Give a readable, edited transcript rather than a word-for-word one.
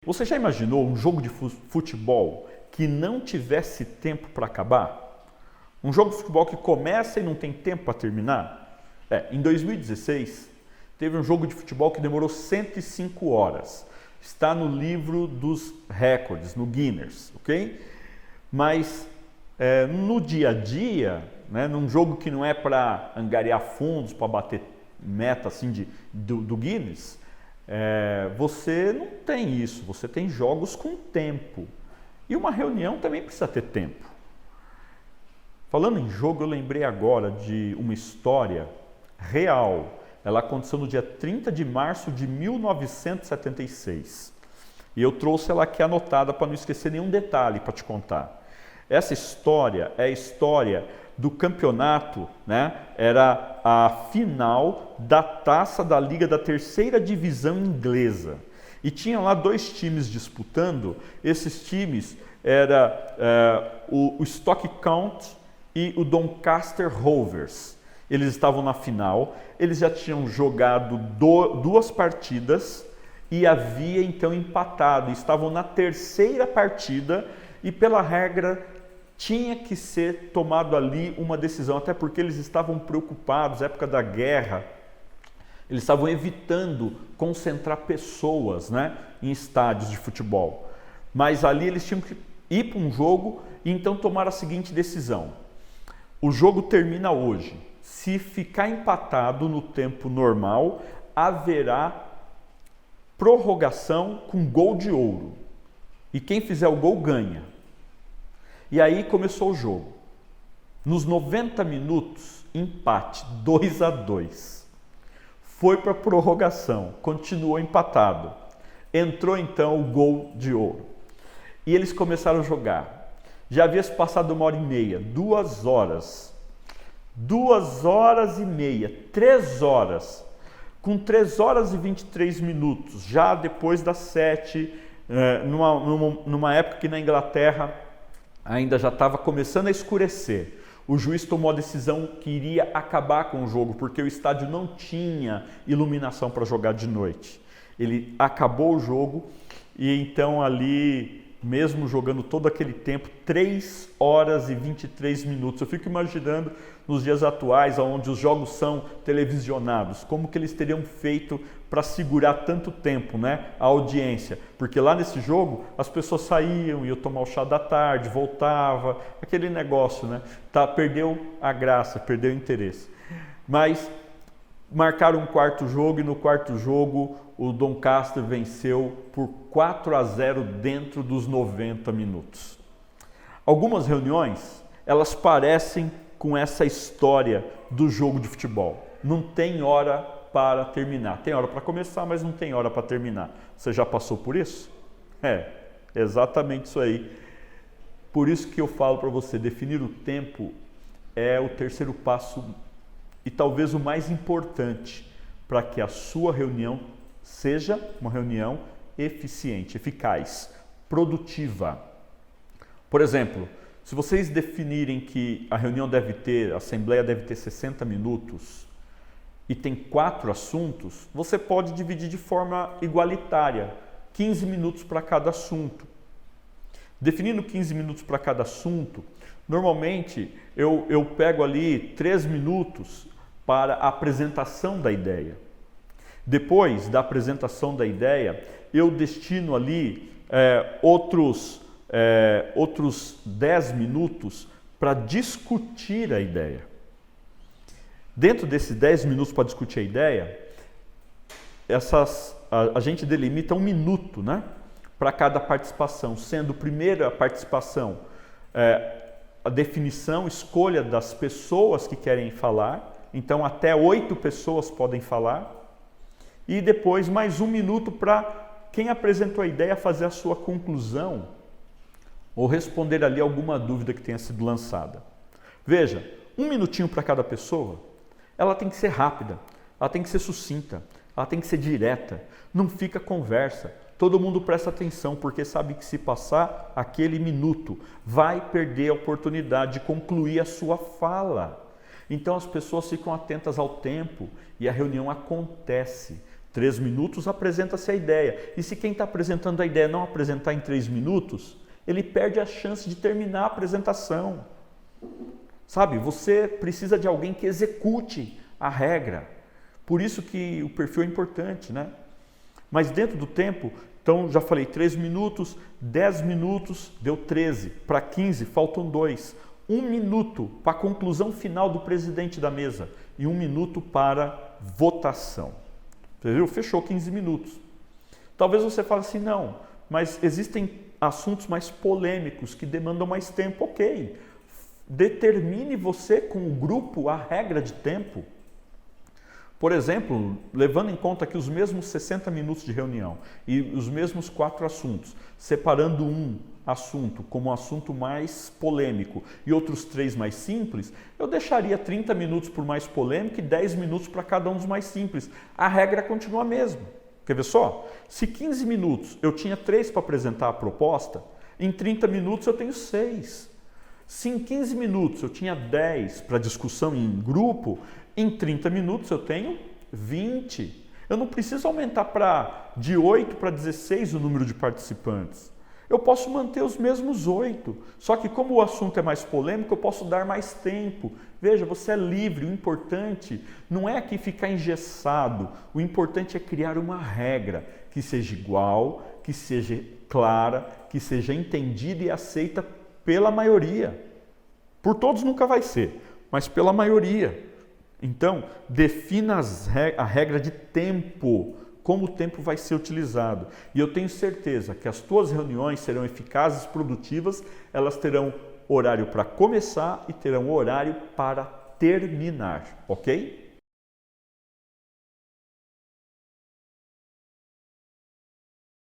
Você já imaginou um jogo de futebol que não tivesse tempo para acabar? Um jogo de futebol que começa e não tem tempo para terminar? Em 2016, teve um jogo de futebol que demorou 105 horas. Está no livro dos recordes, no Guinness, ok? Mas no dia a dia, né, num jogo que não é para angariar fundos, para bater meta assim do Guinness, você não tem isso, você tem jogos com tempo. E uma reunião também precisa ter tempo. Falando em jogo, eu lembrei agora de uma história real. Ela aconteceu no dia 30 de março de 1976. E eu trouxe ela aqui anotada para não esquecer nenhum detalhe para te contar. Essa história é a história do campeonato, né? Era a final da taça da Liga da Terceira Divisão Inglesa. E tinha lá dois times disputando. Esses times eram o Stoke County e o Doncaster Rovers. Eles estavam na final, eles já tinham jogado duas partidas e havia então empatado. Estavam na terceira partida e pela regra tinha que ser tomado ali uma decisão, até porque eles estavam preocupados, época da guerra, eles estavam evitando concentrar pessoas, né, em estádios de futebol. Mas ali eles tinham que ir para um jogo e então tomar a seguinte decisão. O jogo termina hoje. Se ficar empatado no tempo normal, haverá prorrogação com gol de ouro. E quem fizer o gol ganha. E aí começou o jogo. Nos 90 minutos, empate 2-2. Foi para a prorrogação, continuou empatado. Entrou então o gol de ouro. E eles começaram a jogar. Já havia se passado 1h30, 2 horas. 2 horas e meia, 3 horas. Com 3 horas e 23 minutos, já depois das 7, numa época que na Inglaterra ainda já estava começando a escurecer. O juiz tomou a decisão que iria acabar com o jogo, porque o estádio não tinha iluminação para jogar de noite. Ele acabou o jogo e então ali, mesmo jogando todo aquele tempo, 3 horas e 23 minutos. Eu fico imaginando nos dias atuais, onde os jogos são televisionados, como que eles teriam feito para segurar tanto tempo, né, a audiência. Porque lá nesse jogo, as pessoas saíam, iam tomar o chá da tarde, voltava, aquele negócio, né? Perdeu a graça, perdeu o interesse. Mas marcaram um quarto jogo e no quarto jogo o Doncaster venceu por 4-0 dentro dos 90 minutos. Algumas reuniões, elas parecem com essa história do jogo de futebol. Não tem hora para terminar. Tem hora para começar, mas não tem hora para terminar. Você já passou por isso? Exatamente isso aí. Por isso que eu falo para você, definir o tempo é o terceiro passo e talvez o mais importante para que a sua reunião seja uma reunião eficiente, eficaz, produtiva. Por exemplo, se vocês definirem que a assembleia deve ter 60 minutos e tem 4 assuntos, você pode dividir de forma igualitária, 15 minutos para cada assunto. Definindo 15 minutos para cada assunto, normalmente eu pego ali 3 minutos para a apresentação da ideia. Depois da apresentação da ideia, eu destino ali outros 10 minutos para discutir a ideia. Dentro desses 10 minutos para discutir a ideia, a gente delimita 1 minuto, né, para cada participação, sendo primeiro a participação a definição, escolha das pessoas que querem falar, então até 8 pessoas podem falar, e depois mais 1 minuto para quem apresentou a ideia fazer a sua conclusão ou responder ali alguma dúvida que tenha sido lançada. Veja, 1 minutinho para cada pessoa, ela tem que ser rápida, ela tem que ser sucinta, ela tem que ser direta, não fica conversa. Todo mundo presta atenção, porque sabe que se passar aquele minuto, vai perder a oportunidade de concluir a sua fala. Então as pessoas ficam atentas ao tempo e a reunião acontece. 3 minutos apresenta-se a ideia. E se quem está apresentando a ideia não apresentar em 3 minutos, ele perde a chance de terminar a apresentação. Sabe, você precisa de alguém que execute a regra. Por isso que o perfil é importante, né? Mas dentro do tempo, então já falei 3 minutos, 10 minutos, deu 13. Para 15, faltam 2. 1 minuto para a conclusão final do presidente da mesa e 1 minuto para votação. Entendeu? Fechou 15 minutos. Talvez você fale assim, não, mas existem assuntos mais polêmicos que demandam mais tempo. Ok, determine você com o grupo a regra de tempo. Por exemplo, levando em conta aqui os mesmos 60 minutos de reunião e os mesmos 4 assuntos, separando um assunto como um assunto mais polêmico e outros 3 mais simples, eu deixaria 30 minutos por mais polêmico e 10 minutos para cada um dos mais simples. A regra continua a mesma. Quer ver só? Se 15 minutos eu tinha 3 para apresentar a proposta, em 30 minutos eu tenho 6. Se em 15 minutos eu tinha 10 para discussão em grupo, em 30 minutos eu tenho 20. Eu não preciso aumentar de 8 para 16 o número de participantes. Eu posso manter os mesmos 8, só que como o assunto é mais polêmico, eu posso dar mais tempo. Veja, você é livre, o importante não é aqui ficar engessado, o importante é criar uma regra que seja igual, que seja clara, que seja entendida e aceita pela maioria. Por todos nunca vai ser, mas pela maioria. Então, defina a regra de tempo, como o tempo vai ser utilizado. E eu tenho certeza que as tuas reuniões serão eficazes, produtivas, elas terão horário para começar e terão horário para terminar, ok?